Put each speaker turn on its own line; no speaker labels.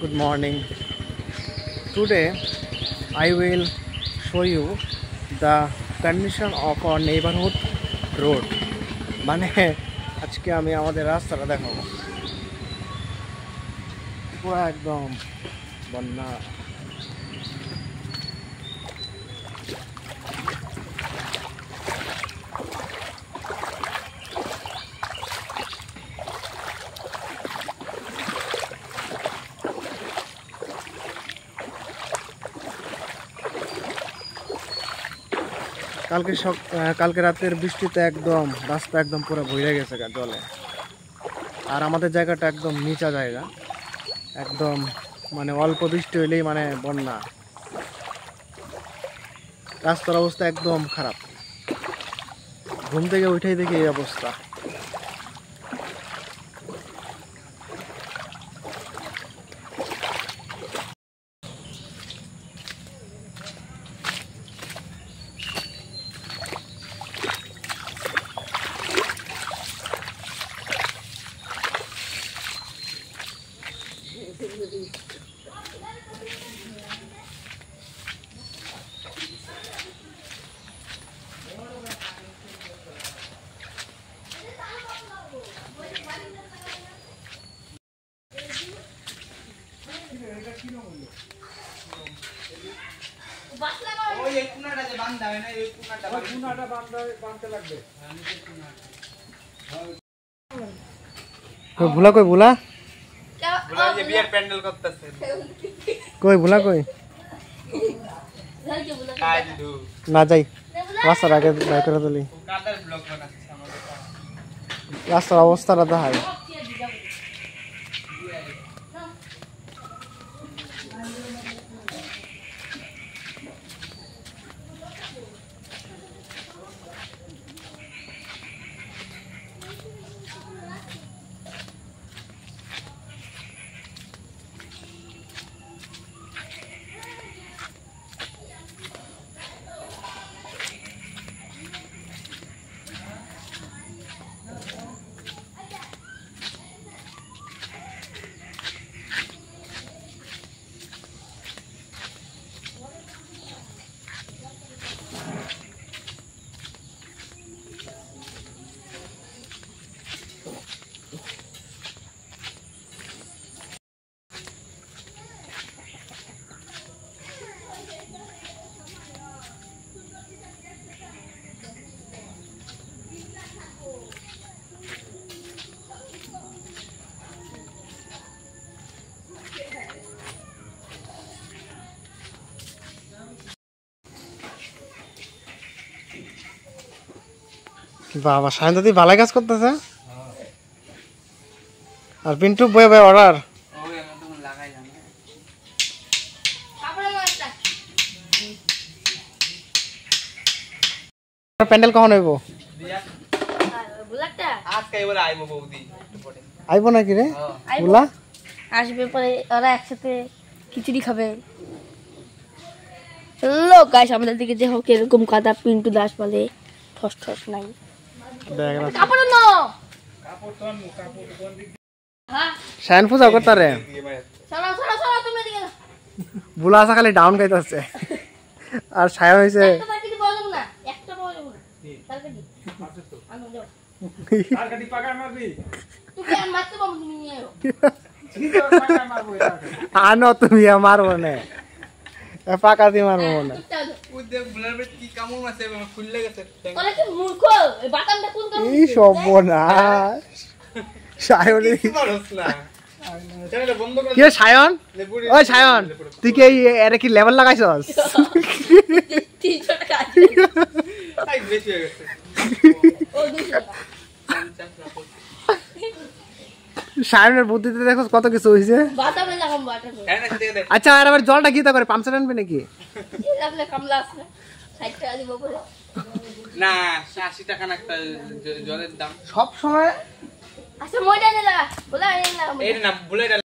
Good morning. Today I will show you the condition of our neighborhood road. মানে আজকে আমি আমাদের রাস্তাটা দেখাবো। পুরো একদম বন্যা। কালকে রাতের বৃষ্টিতে একদম রাস্তা একদম পুরো ভরে গেছে জলে। আর আমাদের জায়গাটা একদম নিচা জায়গা, একদম মানে অল্প বৃষ্টি হইলেই মানে বন্যা। রাস্তার অবস্থা একদম খারাপ। ঘুম থেকে উঠেই দেখি এই অবস্থা। ভুলা কই ভুলা বিয়ার প্যান্ডেল করতেছে কই ভুলা কই না যাই রাস্তার আগে বাই করে তুলি রাস্তার অবস্থাটা দেখাই। বাবা সায়ন দাদি ভালো কাজ করতেছে। আর পিন্টু বয়ে বয়ে অর্ডার প্যান্ডেল কখন হইব? আইব নাকি রে বুলা?
আসবে পরে ওরা একসাথে খিচুড়ি খাবে। হ্যালো গাইস, আমাদের দিকে যে হোক এরকম কাদা পিন্টু দাস বলে ঠস ঠস নাই।
শায়ন পূজা করতারে বুলা আসা খালি ডাউন খাইতেছে আর শায়ন হয়েছে আনো তুমি আমার মনে পাকা দিয়ে মারবো না। সায়ন ওই সায়ন তুই কি এর কি লেভেল লাগাইছস? সায়নের বুদ্ধিতে দেখো কত কিছু হয়েছে। আচ্ছা আর আবার জলটা কি তা করে পাম্পসেট আনবে নাকি?
না 80 টাকা না একটা জলের দাম
সব সময়।
আচ্ছা মই ডালে লাগা বলা এই না
বুলেট